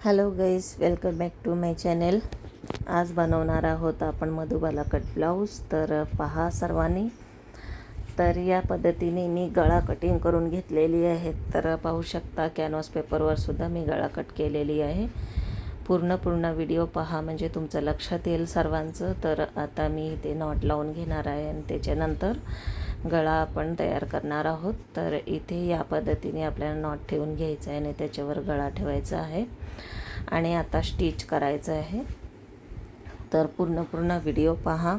Hello guys, welcome back to my channel. आज बनवणार आहोत आपण मधुबाला कट ब्लाऊज. तर पहा सर्वांनी, तर या पद्धतीने मी गळा कटिंग करून घेतलेली आहे. तर पाहू शकता कॅनव्हास पेपरवर सुद्धा मी गळा कट केलेली आहे. पूर्ण व्हिडिओ पहा म्हणजे तुमचं लक्षात येईल सर्वांचं. तर आता मी इथे नॉट लावून घेणार आहे आणि त्याच्यानंतर गळा आपण तयार करणार आहोत. तर इथे या पद्धतीने आपल्याला नॉट ठेवून घ्यायचं आहे आणि त्याच्यावर गळा ठेवायचा आहे आणि आता स्टिच करायचं आहे. तर पूर्ण व्हिडिओ पहा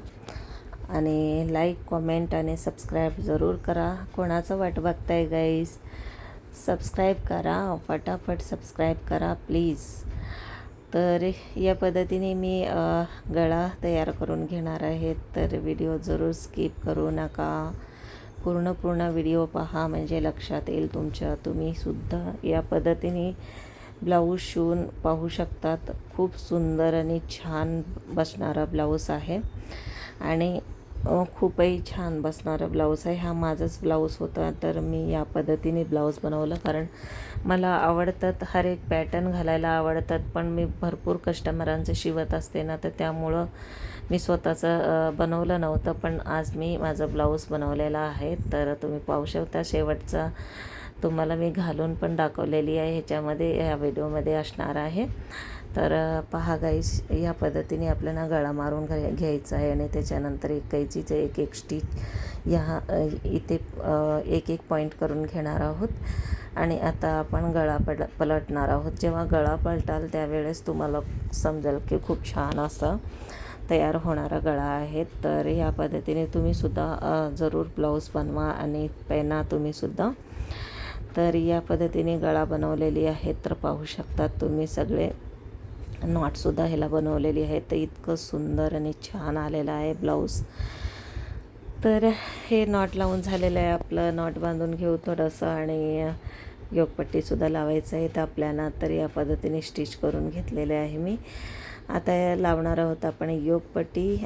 आणि लाईक, कॉमेंट आणि सबस्क्राईब जरूर करा. कोणाचं वाट बघताय गाईज? सबस्क्राईब करा, फटाफट सबस्क्राईब करा प्लीज. तर या पद्धतीने मी गळा तयार करून घेणार आहे. तर व्हिडिओ जरूर स्किप करू नका. पूर्ण व्हिडिओ पहा म्हणजे लक्षात येईल तुमच्या. तुम्हीसुद्धा या पद्धतीने ब्लाऊज शिवून पाहू शकतात. खूप सुंदर आणि छान बसणारा ब्लाऊज आहे आणि खूपही छान बसणारा ब्लाऊज आहे. हा माझाच ब्लाऊज होता. तर मी या पद्धतीने ब्लाऊज बनवलं कारण मला आवडतात, हर एक पॅटर्न घालायला आवडतात. पण मी भरपूर कस्टमरांचं शिवत असते ना, तर त्यामुळं मी स्वतःचं बनवलं नव्हतं. पण आज मी माझा ब्लाऊज बनवलेला आहे. तर तुम्ही पाहू शकता, शेवटचा तुम्हाला मी घालून पण दाखवलेली आहे, ह्याच्यामध्ये या व्हिडिओमध्ये असणार आहे. तर पहा गाईस, या पद्धतीने आपल्याला गळा मारून घ्यायचा आहे आणि त्याच्यानंतर कैचीचं एक स्टिच इथे एक पॉईंट करून घेणार आहोत. आणि आता आपण गळा पलटणार आहोत. जेव्हा गळा पलटाल त्यावेळेस तुम्हाला समजेल की खूप छान असं तयार होणारा गळा आहे. तर या पद्धतीने तुम्हीसुद्धा जरूर ब्लाऊज बनवा आणि पेना तुम्हीसुद्धा. तर या पद्धतीने गळा बनवलेली आहे. तर पाहू शकतात तुम्ही, सगळे नॉटसुद्धा ह्याला बनवलेली आहे. तर इतकं सुंदर आणि छान आलेलं आहे ब्लाऊज. तर हे नॉट लावून झालेलं आहे आपलं. नॉट बांधून घेऊ थोडंसं आणि योगपट्टीसुद्धा लावायचं आहे तर आपल्याला. तर या पद्धतीने स्टिच करून घेतलेले आहे मी. आता लावणार आहोत आपण योगपट्टी.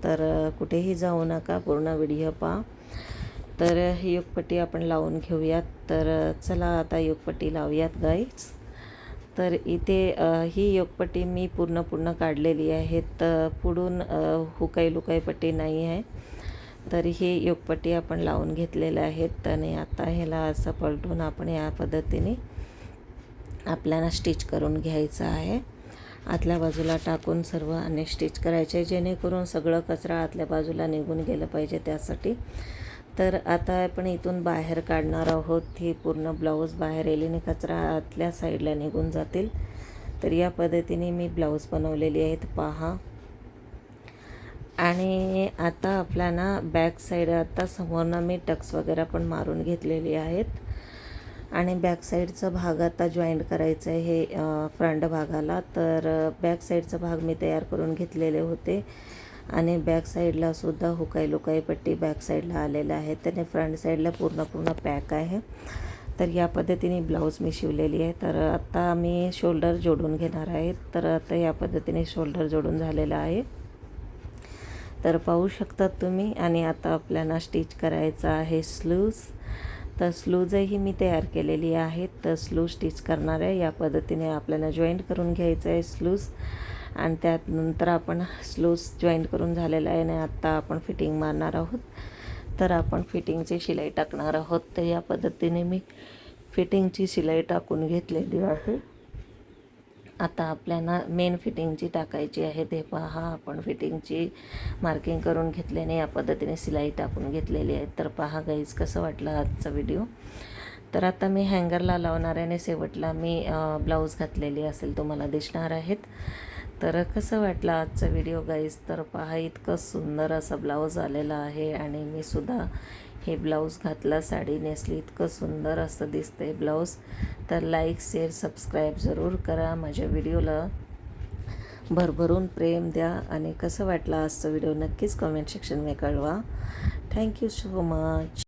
तर कुठेही जाऊ नका, पूर्ण व्हिडिओ पहा. तर ही योगपट्टी आपण लावून घेऊयात. तर चला आता योगपट्टी लावूयात गाईज. तर इथे ही योगपट्टी मी पूर्ण काढलेली आहे. तर पुढून हुकाई पट्टी नाही आहे. तर ही योगपट्टी आपण लावून घेतलेल्या आहेत आणि आता ह्याला असं पलटून आपण या पद्धतीने आपल्याला स्टिच करून घ्यायचं आहे. आतल्या बाजूला टाकून सर्व आणि स्टिच करायचे, जेणेकरून सगळं कचरा आतल्या बाजूला निघून गेलं पाहिजे त्यासाठी. तर आता आपण इथून बाहेर काढणार आहोत. ही पूर्ण ब्लाऊज बाहेर येईल आणि कचरा आतल्या साईडला निघून जातील. तर या पद्धतीने मी ब्लाऊज बनवलेली आहेत पहा. आणि आता आपल्याला बॅक साईड, आता समोरनं मी टक्स वगैरे पण मारून घेतलेली आहेत आणि बॅक साईडचा भाग आता जॉईंट करायचं आहे हे फ्रंट भागाला. तर बॅक साईडचा भाग मी तयार करून घेतलेले होते आणि बॅक साईडला सुद्धा हुकाई पट्टी बॅक साईडला आलेलं आहे. त्याने फ्रंट साईडला पूर्ण पॅक आहे. तर या पद्धतीने ब्लाऊज मी शिवलेली आहे. तर आता मी शोल्डर जोडून घेणार आहे. तर आता या पद्धतीने शोल्डर जोडून झालेलं आहे. तर पाहू शकतात तुम्ही. आणि आता आपल्याला स्टिच करायचं आहे स्लीव्ज. तर स्लीव्जही मी तयार केलेली आहे. तर स्लीव्ज स्टिच करणार आहे. या पद्धतीने आपल्याला जॉईंट करून घ्यायचं आहे स्लीव्ज आणि त्यानंतर आपण स्लीव्ज जॉईंट करून झालेलं आहे आणि आत्ता आपण फिटिंग मारणार आहोत. तर आपण फिटिंगची शिलाई टाकणार आहोत. तर या पद्धतीने मी फिटिंगची शिलाई टाकून घेतलेली आहे. आता आपल्याला मेन फिटिंगची टाकायची आहे. ते पहा, आपण फिटिंगची मार्किंग करून घेतल्याने या पद्धतीने शिलाई टाकून घेतलेली आहे. तर पहा गाईज, कसं वाटलं आजचा व्हिडिओ. तर आता मी हँगरला लावणार आहे आणि शेवटला मी ब्लाऊज घातलेली असेल तुम्हाला दिसणार आहेत. तर कसं वाटलं आजचा व्हिडिओ गाईज. तर पहा, इतकं सुंदर असं ब्लाऊज आलेलं आहे आणि मी सुद्धा हे ब्लाऊज घातला, साडी नेसली, इतकं सुंदर असं दिसतंय ब्लाऊज. तर लाईक, शेअर, सबस्क्राईब जरूर करा. माझ्या व्हिडिओला भरभरून प्रेम द्या आणि कसं वाटलं आजचा व्हिडिओ नक्कीच कमेंट सेक्शनमध्ये कळवा. Thank you so much.